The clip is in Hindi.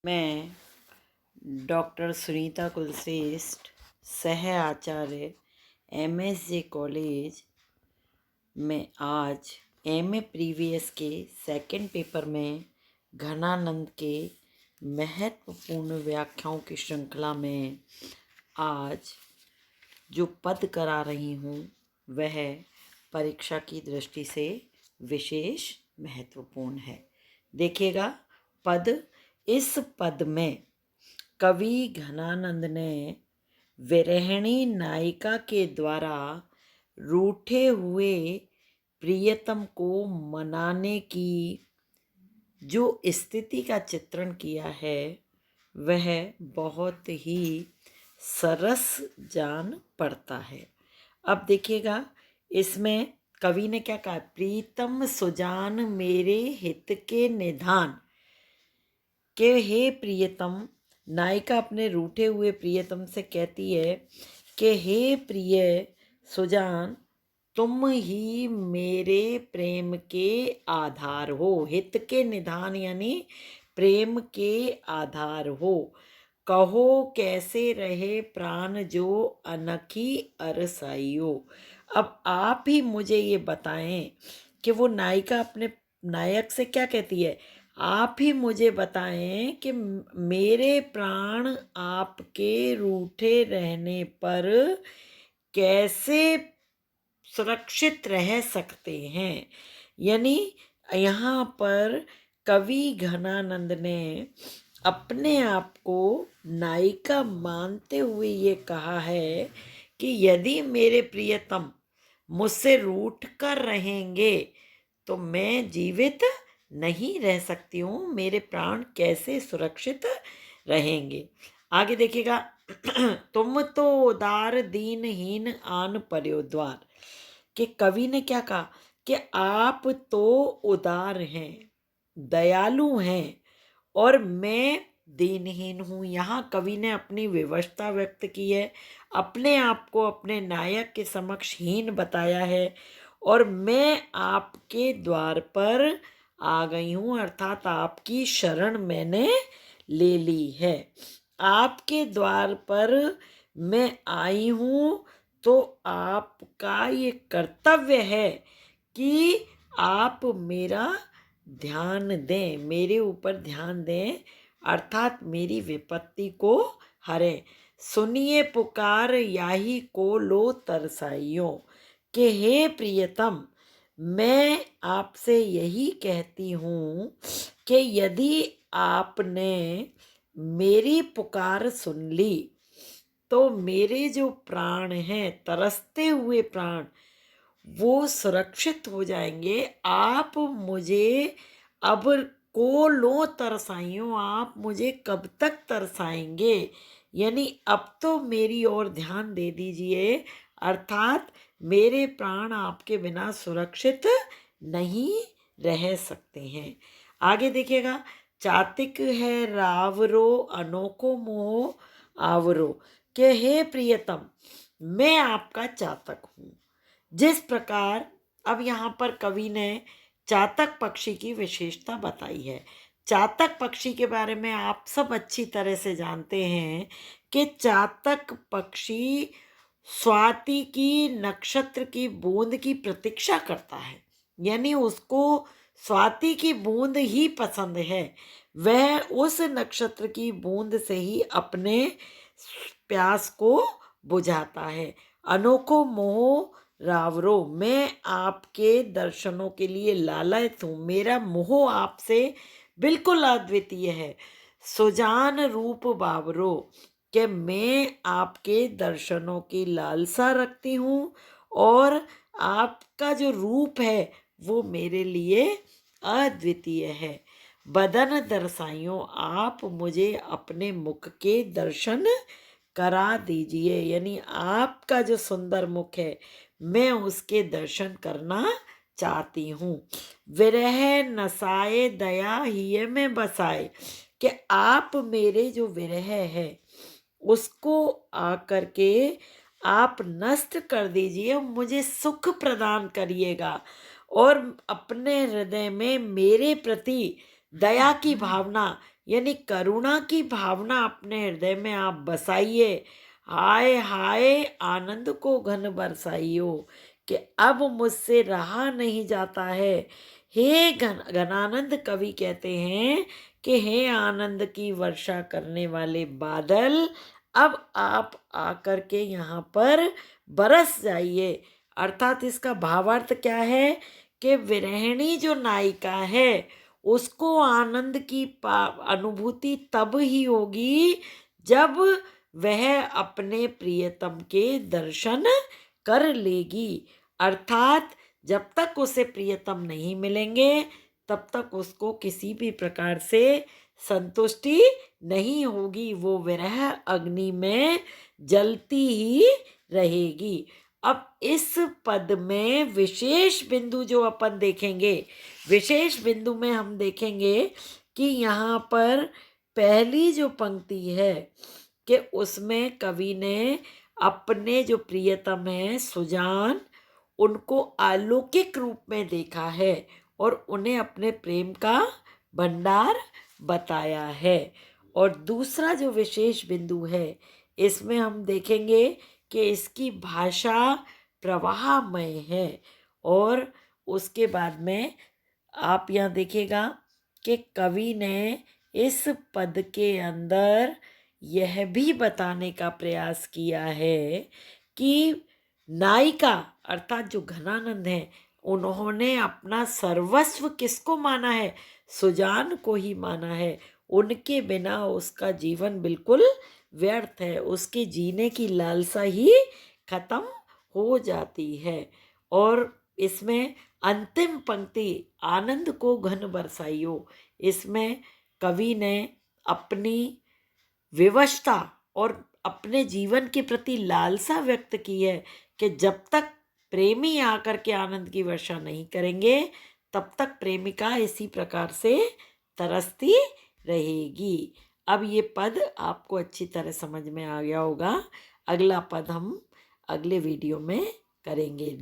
मैं डॉक्टर सुनीता कुलश्रेष्ठ, सह आचार्य MSJ कॉलेज में आज MA प्रीवियस के सेकंड पेपर में घनानंद के महत्वपूर्ण व्याख्याओं की श्रृंखला में आज जो पद करा रही हूँ वह परीक्षा की दृष्टि से विशेष महत्वपूर्ण है। देखिएगा पद, इस पद में कवि घनानंद ने विरहिणी नायिका के द्वारा रूठे हुए प्रियतम को मनाने की जो स्थिति का चित्रण किया है वह बहुत ही सरस जान पड़ता है। अब देखिएगा इसमें कवि ने क्या कहा, प्रीतम सुजान मेरे हित के निधान के हे प्रियतम। नायिका अपने रूठे हुए प्रियतम से कहती है कि हे प्रिय सुजान, तुम ही मेरे प्रेम के आधार हो। हित के निधान यानी प्रेम के आधार हो। कहो कैसे रहे प्राण जो अनखी अरसाइयो। अब आप ही मुझे ये बताएं कि वो नायिका अपने नायक से क्या कहती है। आप ही मुझे बताएं कि मेरे प्राण आपके रूठे रहने पर कैसे सुरक्षित रह सकते हैं। यानी यहाँ पर कवि घनानंद ने अपने आप को नायिका मानते हुए ये कहा है कि यदि मेरे प्रियतम मुझसे रूठ कर रहेंगे तो मैं जीवित नहीं रह सकती हूँ, मेरे प्राण कैसे सुरक्षित रहेंगे। आगे देखिएगा तुम तो उदार दीनहीन आन पर्योद्वार, कि कवि ने क्या कहा कि आप तो उदार हैं, दयालु हैं और मैं दीनहीन हूँ। यहाँ कवि ने अपनी विवशता व्यक्त की है, अपने आप को अपने नायक के समक्ष हीन बताया है और मैं आपके द्वार पर आ गई हूँ, अर्थात आपकी शरण मैंने ले ली है। आपके द्वार पर मैं आई हूँ तो आपका ये कर्तव्य है कि आप मेरा ध्यान दें, मेरे ऊपर ध्यान दें, अर्थात मेरी विपत्ति को हरें। सुनिए पुकार याही को लो तरसाइयों, कि हे प्रियतम, मैं आपसे यही कहती हूँ कि यदि आपने मेरी पुकार सुन ली तो मेरे जो प्राण हैं, तरसते हुए प्राण, वो सुरक्षित हो जाएंगे। आप मुझे अब को लो तरसाइयों, आप मुझे कब तक तरसाएंगे। यानी अब तो मेरी ओर ध्यान दे दीजिए, अर्थात मेरे प्राण आपके बिना सुरक्षित नहीं रह सकते हैं। आगे देखिएगा, चातिक है रावरो अनोखो मोह आवरो, के हे प्रियतम, मैं आपका चातक हूँ। जिस प्रकार अब यहाँ पर कवि ने चातक पक्षी की विशेषता बताई है। चातक पक्षी के बारे में आप सब अच्छी तरह से जानते हैं कि चातक पक्षी स्वाति की नक्षत्र की बूंद की प्रतीक्षा करता है, यानी उसको स्वाति की बूंद ही पसंद है। वह उस नक्षत्र की बूंद से ही अपने प्यास को बुझाता है। अनोखो मोह रावरो, मैं आपके दर्शनों के लिए लालच हूँ, मेरा मोह आपसे बिल्कुल अद्वितीय है। सुजान रूप बावरो, कि मैं आपके दर्शनों की लालसा रखती हूँ और आपका जो रूप है वो मेरे लिए अद्वितीय है। बदन दर्शाइयों, आप मुझे अपने मुख के दर्शन करा दीजिए, यानी आपका जो सुंदर मुख है मैं उसके दर्शन करना चाहती हूँ। विरह नसाए दया हिय में बसाए, कि आप मेरे जो विरह है उसको आकर के आप नष्ट कर दीजिए, मुझे सुख प्रदान करिएगा और अपने हृदय में मेरे प्रति दया की भावना यानी करुणा की भावना अपने हृदय में आप बसाइए। हाय हाय आनंद को घन बरसाइयो, कि अब मुझसे रहा नहीं जाता है। हे घनानंद कवि कहते हैं कि हे आनंद की वर्षा करने वाले बादल, अब आप आकर के यहाँ पर बरस जाइए। अर्थात इसका भावार्थ क्या है कि विरहिणी जो नायिका है उसको आनंद की अनुभूति तब ही होगी जब वह अपने प्रियतम के दर्शन कर लेगी। अर्थात जब तक उसे प्रियतम नहीं मिलेंगे तब तक उसको किसी भी प्रकार से संतुष्टि नहीं होगी, वो विरह अग्नि में जलती ही रहेगी। अब इस पद में विशेष बिंदु जो अपन देखेंगे, विशेष बिंदु में हम देखेंगे कि यहाँ पर पहली जो पंक्ति है कि उसमें कवि ने अपने जो प्रियतम है सुजान, उनको अलौकिक रूप में देखा है और उन्हें अपने प्रेम का भंडार बताया है। और दूसरा जो विशेष बिंदु है इसमें हम देखेंगे कि इसकी भाषा प्रवाहमय है। और उसके बाद में आप यहाँ देखिएगा कि कवि ने इस पद के अंदर यह भी बताने का प्रयास किया है कि नायिका अर्थात जो घनानंद है उन्होंने अपना सर्वस्व किसको माना है, सुजान को ही माना है। उनके बिना उसका जीवन बिल्कुल व्यर्थ है, उसके जीने की लालसा ही खत्म हो जाती है। और इसमें अंतिम पंक्ति आनंद को घन बरसाइयो, इसमें कवि ने अपनी विवशता और अपने जीवन के प्रति लालसा व्यक्त की है कि जब तक प्रेमी आकर के आनंद की वर्षा नहीं करेंगे तब तक प्रेमिका इसी प्रकार से तरसती रहेगी। अब ये पद आपको अच्छी तरह समझ में आ गया होगा। अगला पद हम अगले वीडियो में करेंगे।